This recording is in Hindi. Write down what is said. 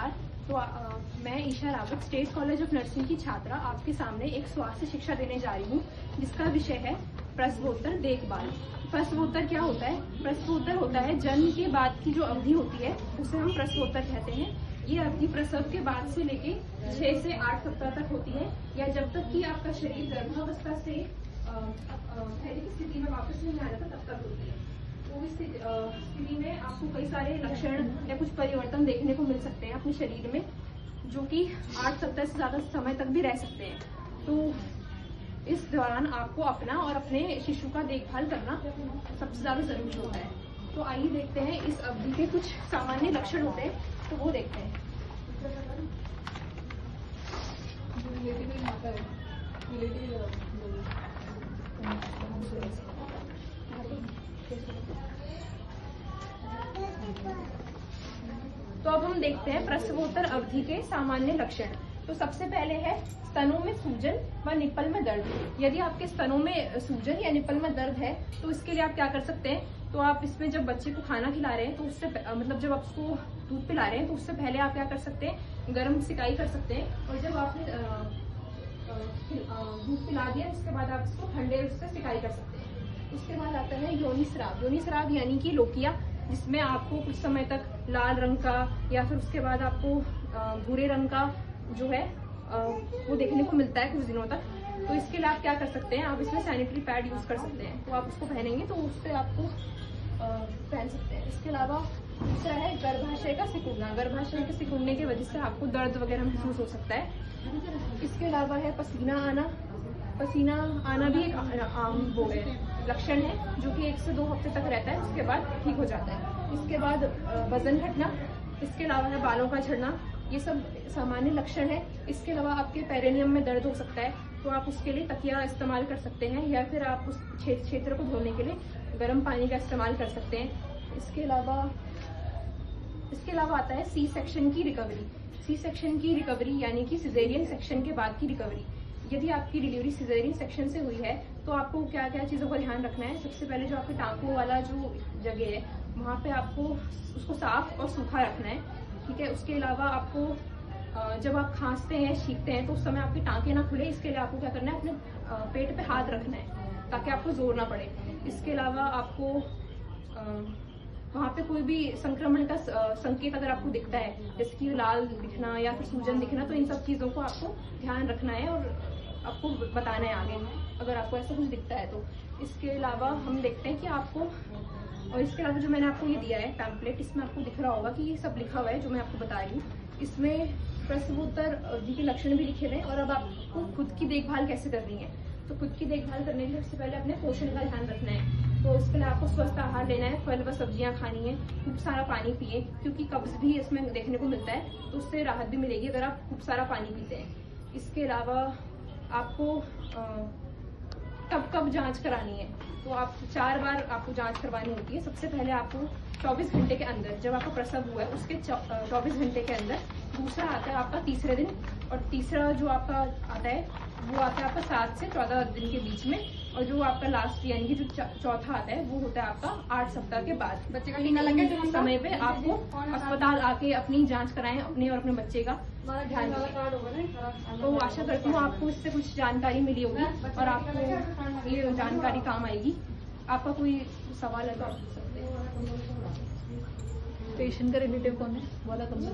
नमस्कार। तो मैं Isha Rawat state college of nursing की छात्रा आपके सामने एक स्वास्थ्य शिक्षा देने जा रही हूँ, जिसका विषय है प्रसवोत्तर देखभाल। प्रसवोत्तर क्या होता है? प्रसवोत्तर होता है जन्म के बाद की जो अवधि होती है उसे हम प्रसवोत्तर कहते हैं। ये अवधि प्रसव के बाद से लेके 6 से 8 सप्ताह तक होती है, या जब तक कि आपका शरीर गर्भावस्था से पहले की स्थिति में वापस नहीं आ जाता तब तक होती है। तो इस स्थिति में आपको कई सारे लक्षण या कुछ परिवर्तन देखने को मिल सकते हैं अपने शरीर में, जो कि 8 सप्ताह से ज्यादा समय तक भी रह सकते हैं। तो इस दौरान आपको अपना और अपने शिशु का देखभाल करना सबसे ज्यादा जरूरी होता है। तो आइए देखते हैं इस अवधि के कुछ सामान्य लक्षण होते हैं, तो वो देखते हैं। तो अब हम देखते हैं प्रसवोत्तर अवधि के सामान्य लक्षण। तो सबसे पहले है स्तनों में सूजन व निप्पल में दर्द। यदि आपके स्तनों में सूजन या निप्पल में दर्द है तो इसके लिए आप क्या कर सकते हैं? तो आप इसमें जब बच्चे को खाना खिला रहे हैं तो उससे मतलब जब आप उसको दूध पिला रहे हैं तो उससे पहले आप क्या कर सकते हैं? गर्म सिकाई कर सकते हैं। और जब आपने दूध पिला दिया उसके बाद आप इसको ठंडे उससे सिकाई कर सकते हैं। उसके बाद आता है योनिस्राव। योनिस्राव यानी कि लोकिया, जिसमें आपको कुछ समय तक लाल रंग का या फिर उसके बाद आपको भूरे रंग का जो है वो देखने को मिलता है कुछ दिनों तक। तो इसके लिए आप क्या कर सकते हैं? आप इसमें सैनिटरी पैड यूज कर सकते हैं। तो आप उसको पहनेंगे तो उससे आपको पहन सकते हैं। इसके अलावा दूसरा है गर्भाशय का सिकुड़ना। गर्भाशय के सिकुड़ने की वजह से आपको दर्द वगैरह महसूस हो सकता है। इसके अलावा है पसीना आना। पसीना आना भी एक आम वो है लक्षण है, जो कि 1 से 2 हफ्ते तक रहता है, उसके बाद ठीक हो जाता है। इसके बाद वजन घटना। इसके अलावा है बालों का झड़ना। ये सब सामान्य लक्षण है। इसके अलावा आपके पेरिनियम में दर्द हो सकता है, तो आप उसके लिए तकिया इस्तेमाल कर सकते हैं, या फिर आप उस क्षेत्र को धोने के लिए गर्म पानी का इस्तेमाल कर सकते हैं। इसके अलावा आता है सी सेक्शन की रिकवरी। सी सेक्शन की रिकवरी यानी कि सिजेरियन सेक्शन के बाद की रिकवरी। यदि आपकी डिलीवरी सिजेरियन सेक्शन से हुई है तो आपको क्या क्या चीजों का ध्यान रखना है? सबसे पहले जो आपके टांकों वाला जो जगह है वहां पे आपको उसको साफ और सूखा रखना है, ठीक है। उसके अलावा आपको जब आप खांसते हैं, छींकते हैं तो उस समय आपके टांके ना खुले, इसके लिए आपको क्या करना है? अपने पेट पे हाथ रखना है ताकि आपको जोर ना पड़े। इसके अलावा आपको वहां पे कोई भी संक्रमण का संकेत अगर आपको दिखता है, जैसे कि लाल दिखना या फिर सूजन दिखना, तो इन सब चीजों को आपको ध्यान रखना है और आपको बताना है आगे अगर आपको ऐसा कुछ दिखता है तो। इसके अलावा हम देखते हैं कि आपको, और इसके अलावा जो मैंने आपको ये दिया है पैम्पलेट, इसमें आपको दिख रहा होगा कि ये सब लिखा हुआ है जो मैं आपको बता रही हूँ। इसमें प्रसवोत्तर अवधि के लक्षण भी लिखे हुए हैं और अब आपको खुद की देखभाल कैसे करनी है। तो खुद की देखभाल करने के लिए सबसे पहले अपने पोषण का ध्यान रखना है। तो इसके लिए आपको स्वस्थ आहार लेना है, फल व सब्जियां खानी है, खूब सारा पानी पिए, क्योंकि कब्ज भी इसमें देखने को मिलता है, तो उससे राहत भी मिलेगी अगर आप खूब सारा पानी पीते हैं। इसके अलावा आपको कब जांच करानी है? तो आप 4 बार आपको जांच करवानी होती है। सबसे पहले आपको 24 घंटे के अंदर, जब आपका प्रसव हुआ है उसके 24 घंटे के अंदर। दूसरा आता है आपका तीसरे दिन, और तीसरा जो आपका आता है वो आता है आपका 7 से 14 दिन के बीच में, और जो आपका लास्ट यानी कि जो चौथा आता है वो होता है आपका 8 सप्ताह के बाद। बच्चे का टीका लगे तो समय पे आपको अस्पताल आके अपनी जांच कराएं, अपने और अपने बच्चे का ध्यान रखें। तो आशा करती हूँ आपको इससे कुछ जानकारी मिली होगी और आपको ये जानकारी काम आएगी। आपका कोई सवाल है तो आप पूछ सकते हैं। पेशेंट का रिलेटिव कौन है? बोला कम से